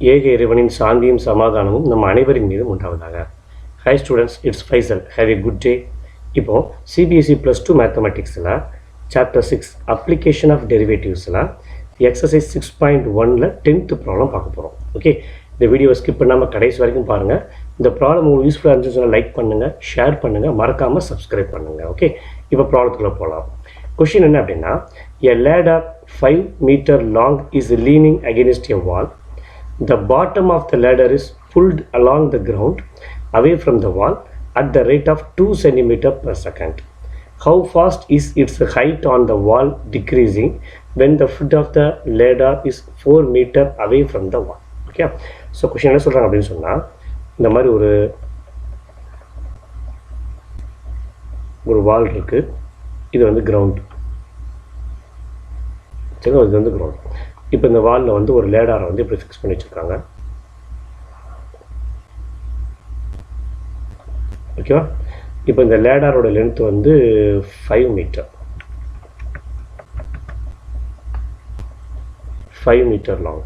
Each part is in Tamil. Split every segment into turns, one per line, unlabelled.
ஏக இறைவனின் சாந்தியும் சமாதானமும் நம்ம அனைவரின் மீதும் உண்டாவதாக. Hi students, it's Faizal. Have a good day. இப்போ Cbse +2 மேத்தமெட்டிக்ஸில் சாப்டர் 6 அப்ளிகேஷன் ஆஃப் டெரிவேட்டிவ்ஸில் எக்ஸசைஸ் 6.1ல் 10th ப்ராப்ளம் பார்க்க போகிறோம். ஓகே, இந்த வீடியோவை ஸ்கிப் பண்ணாமல் கடைசி வரைக்கும் பாருங்கள். இந்த ப்ராப்ளம் உங்களுக்கு யூஸ்ஃபுல்லாக இருந்துச்சுன்னா லைக் பண்ணுங்கள், ஷேர் பண்ணுங்கள், மறக்காமல் சப்ஸ்கிரைப் பண்ணுங்கள். ஓகே, இப்போ ப்ராப்ளத்துக்குள்ளே போகலாம். கொஷின் என்ன அப்படின்னா, a ladder 5 meter long is leaning against a wall. The bottom of the ladder is pulled along the ground away from the wall at the rate of 2 cm per second. How fast is its height on the wall decreasing when the foot of the ladder is 4 meter away from the wall? Okay, so question என்ன சொல்றாங்க அப்படின்னு சொன்னா, இந்த மாதிரி ஒரு வால் இருக்கு, இது வந்து கிரவுண்ட். சரி, இது வந்து கிரவுண்ட். இப்போ இந்த வாலில் வந்து ஒரு லேடாரை வந்து இப்படி ஃபிக்ஸ் பண்ணி வச்சுருக்காங்க. ஓகேவா? இப்போ இந்த லேடாரோட லென்த் வந்து 5 மீட்டர், 5 மீட்டர் லாங்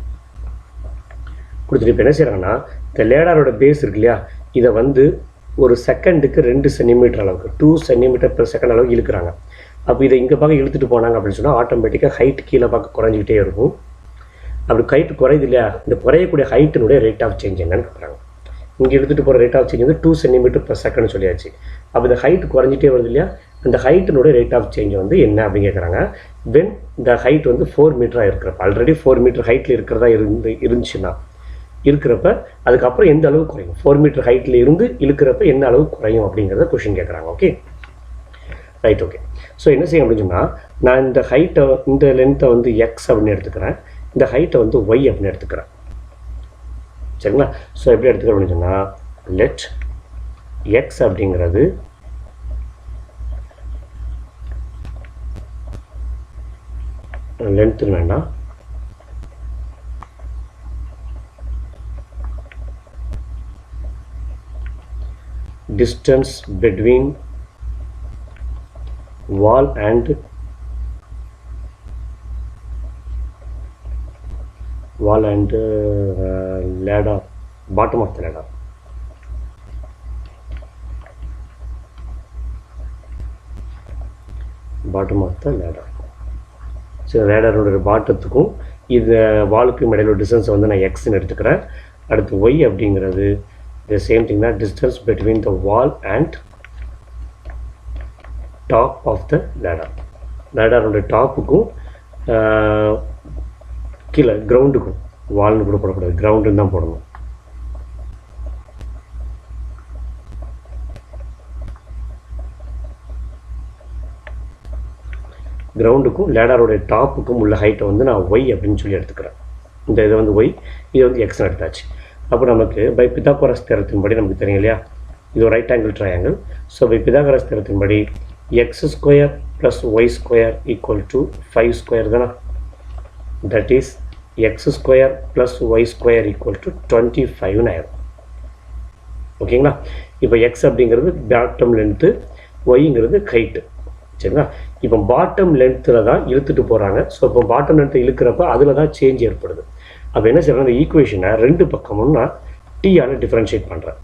கொடுத்துட்டு இப்போ என்ன செய்கிறாங்கன்னா, இந்த லேடாரோட பேஸ் இருக்கு இல்லையா, இதை வந்து ஒரு செகண்டுக்கு 2 சென்டிமீட்டர் அளவுக்கு 2 சென்டிமீட்டர் per செகண்ட் அளவுக்கு இழுக்கிறாங்க. அப்போ இதை இங்கே பார்க்க இழுத்துட்டு போனாங்க அப்படின்னு சொன்னால் ஆட்டோமேட்டிக்காக ஹைட் கீழே பார்க்க குறைஞ்சிக்கிட்டே இருக்கும். அப்படி ஹைட் குறையுது இல்லையா, இந்த குறையக்கூடிய ஹைட்டினுடைய ரேட் ஆஃப் சேஞ்ச் என்னன்னு கேட்குறாங்க. இங்கே எடுத்துகிட்டு போகிற ரேட் ஆஃப் சேஞ்ச் வந்து 2 சென்டிமீட்டர் per செகண்ட் சொல்லியாச்சு. அப்போ இந்த ஹைட் குறைஞ்சிட்டே வருது இல்லையா, அந்த ஹைட்டினுடைய ரேட் ஆஃப் சேஞ்ச் வந்து என்ன அப்படின்னு கேட்குறாங்க. வென் இந்த ஹைட் வந்து 4 மீட்டராக இருக்கிறப்ப, ஆல்ரெடி 4 மீட்டர் ஹைட்டில் இருக்கிறதா இருந்துச்சுன்னா இருக்கிறப்ப அதுக்கப்புறம் எந்த அளவுக்கு குறையும், 4 மீட்டர் ஹைட்டில் இருந்து இழுக்கிறப்ப என்ன அளவு குறையும் அப்படிங்கிறத கொஷின் கேட்குறாங்க. Okay right, okay. ஸோ என்ன செய்யும் அப்படின்னு சொன்னால், நான் இந்த ஹைட்டை, இந்த லென்த்தை வந்து எக்ஸ் அப்படின்னு எடுத்துக்கிறேன், இந்த ஹைட்டை வந்து ஒய் அப்படின்னு எடுத்துக்கிறேன். சரிங்களா? ஸோ எப்படி எடுத்துக்கிறேன் அப்படின்னு சொன்னால், லெட் எக்ஸ் அப்படிங்கிறது லென்த்து வேண்டாம், distance between wall and ladder, bottom of the ladder. Bottom of the ladder. So லேடரோட பாட்டத்துக்கும் இது வாலுக்கும் இடையில டிஸ்டன்ஸ் வந்து நான் எக்ஸ்ன்னு எடுத்துக்கிறேன். அடுத்து ஒய் அப்படிங்கிறது the same thing, that distance between the wall and top of the ladder. ladder on the டாப்புக்கும் கீழே கிரவுண்டுக்கும், வால்னு கூட போடக்கூடாது, கிரவுண்டுன்னு தான் போடணும். கிரவுண்டுக்கும் லேடரோடைய டாப்புக்கும் உள்ள ஹைட்டை வந்து நான் ஒய் அப்படின்னு சொல்லி எடுத்துக்கிறேன். இந்த இதை வந்து ஒய், இதை வந்து எக்ஸ்ன்னு எடுத்தாச்சு. அப்போ நமக்கு பை பிதாகோரஸ் தேரத்தின்படி நமக்கு தெரியும் இல்லையா, இது ஒரு right angle triangle. So by Pythagoras தேரத்தின்படி x square plus y square equal to 5 square தானே. That is x square plus y square equal to 25 ஆயிரும். ஓகேங்களா? இப்போ எக்ஸ் அப்படிங்கிறது பாட்டம் லென்த்து, ஒய்ங்கிறது ஹைட்டு. சரிங்களா? இப்போ பாட்டம் லென்த்தில் தான் இழுத்துட்டு போகிறாங்க. ஸோ இப்போ பாட்டம் லென்த்தை இழுக்கிறப்ப அதில் தான் சேஞ்ச் ஏற்படுது. அப்போ என்ன செய்யணும், அந்த ஈக்குவேஷனை ரெண்டு பக்கமும் நான் டீயால் டிஃப்ரென்ஷியேட் பண்ணுறேன்.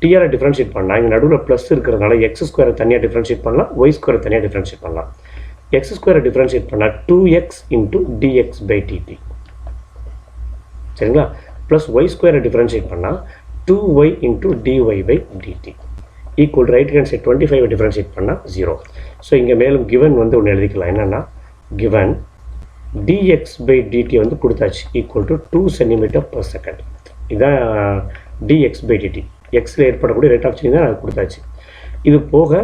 டீயால் டிஃப்ரென்ஷியேட் பண்ணால் இங்கே நடுவில் ப்ளஸ் இருக்கிறதுனால எக்ஸ் ஸ்கொயரை தனியாக டிஃப்ரென்ஷியேட் பண்ணலாம், ஒய் ஸ்கொயரை தனியாக டிஃப்ரென்ஷியேட் பண்ணலாம். எக்ஸ் ஸ்கொயரை டிஃப்ரென்ஷியேட் பண்ணால் 2x × dx/dt. சரிங்களா? ப்ளஸ் ஒய் ஸ்கொயரை டிஃப்ரென்ஷியேட் பண்ணால் 2y × dy/dt equal right hand side 25 differentiate பண்ணால் 0. ஸோ இங்கே மேலும் கிவன் வந்து ஒன்று எழுதிக்கலாம். என்னென்னா, கிவன் dx/dt வந்து கொடுத்தாச்சு, equal to 2 centimetre per second. இதுதான் dx/dt, எக்ஸில் ஏற்படக்கூடிய ரேட் ஆஃப் சேஞ்ச் தான் அது கொடுத்தாச்சு. இது போக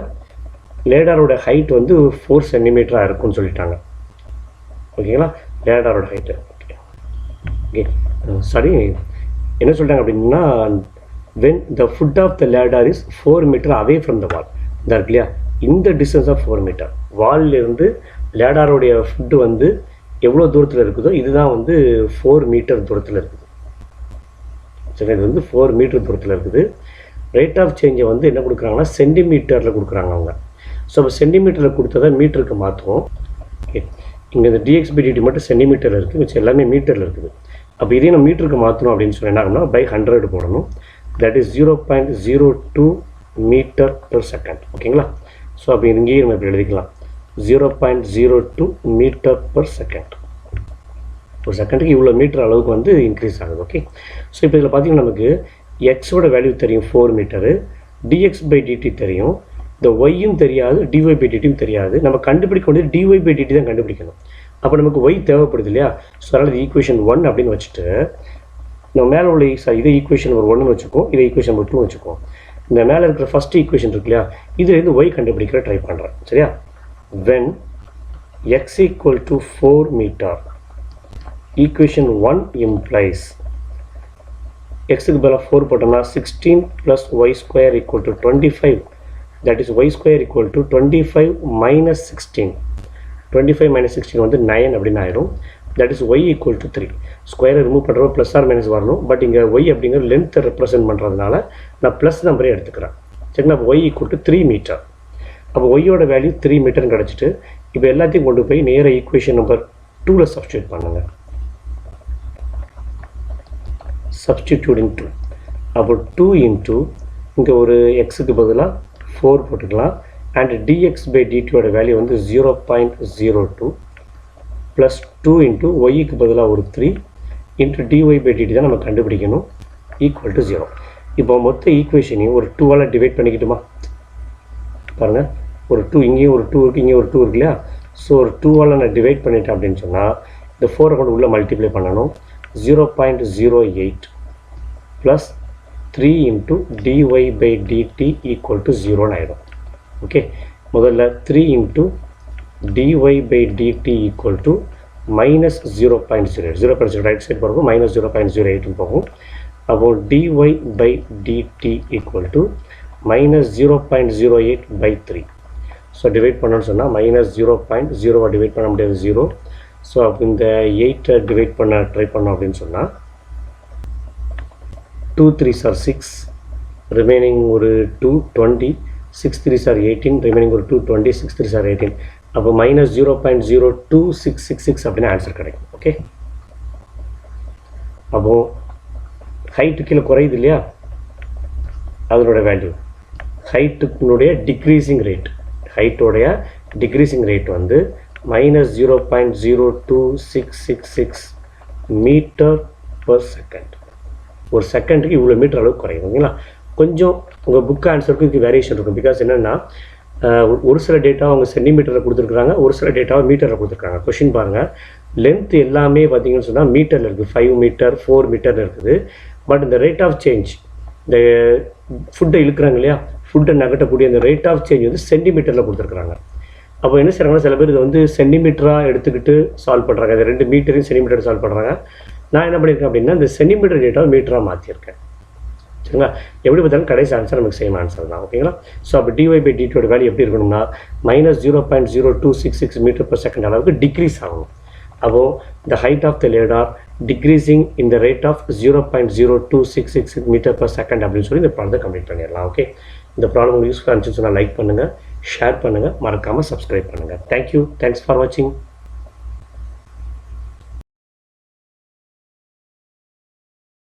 லேடாரோட ஹைட் வந்து 4 சென்டிமீட்டராக இருக்குன்னு சொல்லிட்டாங்க. ஓகேங்களா? லேடாரோட ஹைட்டு ஓகே சாரி என்ன சொல்லிட்டாங்க அப்படின்னா, when the foot of the ladder is 4 meter away from the wall. இதாக இருக்கு இல்லையா, இந்த டிஸ்டன்ஸ் ஆஃப் 4 மீட்டர், வால்லேருந்து லேடாரோடைய ஃபுட்டு வந்து எவ்வளோ தூரத்தில் இருக்குதோ இதுதான் வந்து 4 மீட்டர் தூரத்தில் இருக்குது. சரி, இது வந்து 4 மீட்டர் தூரத்தில் இருக்குது. ரேட் ஆஃப் சேஞ்சை வந்து என்ன கொடுக்குறாங்கன்னா சென்டிமீட்டரில் கொடுக்குறாங்க அவங்க. ஸோ அப்போ சென்டிமீட்டரில் கொடுத்ததை மீட்டருக்கு மாற்றுவோம். ஓகே, இங்கே இந்த dx/dt மட்டும் சென்டிமீட்டரில் இருக்குது, மிச்சம் எல்லாமே மீட்டரில் இருக்குது. அப்போ இதையும் நம்ம மீட்டருக்கு மாற்றணும் அப்படின்னு சொல்லி என்ன ஆகும்னா பை 100 போடணும். That is 0.02 metre per second. ஓகேங்களா? ஸோ அப்போ இங்கேயும் நம்ம இப்படி எழுதிக்கலாம் 0.02 மீட்டர் பெர் செகண்ட். ஒரு செகண்டுக்கு இவ்வளோ மீட்டர் அளவுக்கு வந்து இன்க்ரீஸ் ஆகுது. ஓகே, ஸோ இப்போ இதில் பார்த்தீங்கன்னா நமக்கு எக்ஸோட வேல்யூ தெரியும் 4 மீட்டரு, dx/dt தெரியும், இந்த ஒய்யும் தெரியாது, dy/dtயும் தெரியாது. நம்ம கண்டுபிடிக்க வேண்டியது dy/dt தான் கண்டுபிடிக்கணும். அப்போ நமக்கு ஒய் தேவைப்படுது இல்லையா? ஸோ அதனால் இது ஈக்குவேஷன் 1 அப்படின்னு வச்சுட்டு நம்ம மேலே உள்ள இதை ஈக்குவேஷன் நம்பர் 1ன்னு வச்சுக்கோம், இதை ஈக்குவேஷன் நம்பர் 2 வச்சுக்கோம். இந்த மேலே இருக்கிற ஃபஸ்ட் ஈக்குவேஷன் இருக்கு இல்லையா, இதுலேருந்து ஒய் கண்டுபிடிக்கிற ட்ரை பண்ணுறேன். சரியா? when x equal to 4 meter, equation 1 implies x-க்கு பதிலாக 4 போட்டோம்னா 16 plus y square equal to 25. that is y square equal to 25 minus 16. 25 minus 16 வந்து 9 அப்படின்னு ஆயிடும். that is y equal to 3. ஸ்கொயரை ரிமூவ் பண்ணுறப்போ ப்ளஸ் ஆர் மைனஸ் வரணும். பட் இங்கே ஒய் அப்படிங்கிற லென்த்தை ரெப்ரசென்ட் பண்ணுறதுனால நான் ப்ளஸ் நம்பரே எடுத்துக்கிறேன். சரிங்களா? அப்போ y equal to 3 மீட்டர். அப்போ ஒய்யோட வேல்யூ 3 மீட்டர்னு கிடச்சிட்டு இப்போ எல்லாத்தையும் கொண்டு போய் நேராக ஈக்குவேஷன் நம்பர் 2ல் சப்ஸ்டியூட் பண்ணுங்க. சப்ஸ்டிடியூட்டிங் 2. அப்போ 2 இன்ட்டு இங்கே ஒரு எக்ஸுக்கு பதிலாக 4 போட்டுக்கலாம். அண்ட் dx/dtயோட வேல்யூ வந்து 0.02 ப்ளஸ் 2 இன்ட்டு ஒய்க்கு பதிலாக ஒரு 3 இன்ட்டு dy/dt தான் நம்ம கண்டுபிடிக்கணும், ஈக்குவல் டு 0. இப்போ மொத்த ஈக்குவேஷனையும் ஒரு 2ஆல் டிவைட் பண்ணிக்கிட்டுமா? பாருங்கள், ஒரு 2 இங்கேயும் ஒரு 2 இருக்குது, இங்கேயும் ஒரு 2 இருக்கு இல்லையா? ஸோ ஒரு 2ஆல் நான் டிவைட் பண்ணிட்டேன் அப்படின்னு சொன்னால் இந்த 4 கொண்டு உள்ளே மல்டிப்ளை பண்ணணும். 0.08 plus 3 into dy/dt equal to 0ன்னு ஆகிடும். ஓகே, முதல்ல 3 into dy/dt equal to minus 0.08. 0.0 right side போகிறப்போ மைனஸ் 0.08 போகும். அப்போ dy/dt equal to minus 0.08/3. So divide பண்ணணும்னு சொன்னால் மைனஸ் 0.0 டிவைட் பண்ண முடியாது 0. ஸோ அப்போ இந்த 8 டிவைட் பண்ண ட்ரை பண்ணோம் அப்படின்னு சொன்னால் 2 3s are 6, ரிமைனிங் ஒரு 2 20, 6 3s are 18, ரிமைனிங் ஒரு 2 20, 6 3s are 18. அப்போ மைனஸ் 0.02666 அப்படின்னு ஆன்சர் கிடைக்கும். ஓகே, அப்போது ஹைட்டு கீழே குறையுது இல்லையா, அதனோட வேல்யூ ஹைட்டுனுடைய டிக்ரீசிங் ரேட், ஹைட்டோடைய டிக்ரீசிங் ரேட் வந்து மைனஸ் 0.02666 மீட்டர் பர் செகண்ட். ஒரு செகண்டுக்கு இவ்வளோ மீட்டர் அளவுக்கு குறையும். ஓகேங்களா? கொஞ்சம் உங்கள் புக் ஆன்சருக்கு இதுக்கு வேரியேஷன் இருக்கும். பிகாஸ் என்னென்னா ஒரு சில டேட்டா அவங்க சென்டிமீட்டரில் கொடுத்துருக்குறாங்க, ஒரு சில டேட்டாவை மீட்டரில் கொடுத்துருக்காங்க. கொஷின் பாருங்கள், லென்த் எல்லாமே பார்த்தீங்கன்னு சொன்னால் மீட்டரில் இருக்குது, 5 மீட்டர் 4 மீட்டர் இருக்குது. பட் இந்த ரேட் ஆஃப் சேஞ்ச், இந்த ஃபுட்டை இழுக்கிறாங்க இல்லையா, ஃபுட்டை நகட்டக்கூடிய அந்த ரேட் ஆஃப் சேஞ்ச் வந்து சென்டிமீட்டரில் கொடுத்துருக்குறாங்க. அப்போ என்ன செய்கிறாங்கன்னா, சில பேர் இதை வந்து சென்டிமீட்டராக எடுத்துக்கிட்டு சால்வ் பண்ணுறாங்க. இந்த 2 மீட்டரையும் சென்டிமீட்டர் சால்வ் பண்ணுறாங்க. நான் என்ன பண்ணியிருக்கேன் அப்படின்னா இந்த சென்டிமீட்டர் டேட்டாவை மீட்டராக மாற்றிருக்கேன். சரிங்களா? எப்படி பார்த்தாலும் கடைசி ஆன்சர் நமக்கு சேம் ஆன்சர் தான். ஓகேங்களா? ஸோ அப்போ dy/dtயோட வேல்யூ எப்படி இருக்கணும்னா மைனஸ் 0.0266 மீட்டர் பர் செகண்ட் அளவுக்கு டிக்ரீஸ் ஆகணும். அப்போது இந்த height of the ladder decreasing இந்த rate of 0.0266 metre per second அப்படின்னு சொல்லி இந்த ப்ராப்ளத்தை கம்ப்ளீட் பண்ணிடலாம். ஓகே, இந்த ப்ராப்ளம் யூஸ்ஃபுல்லாக இருந்துச்சுன்னு சொன்னால் லைக் பண்ணுங்கள், ஷேர் பண்ணுங்கள், மறக்காமல் சப்ஸ்கிரைப் பண்ணுங்கள். தேங்க்யூ, தேங்க்ஸ் ஃபார் வாட்சிங்.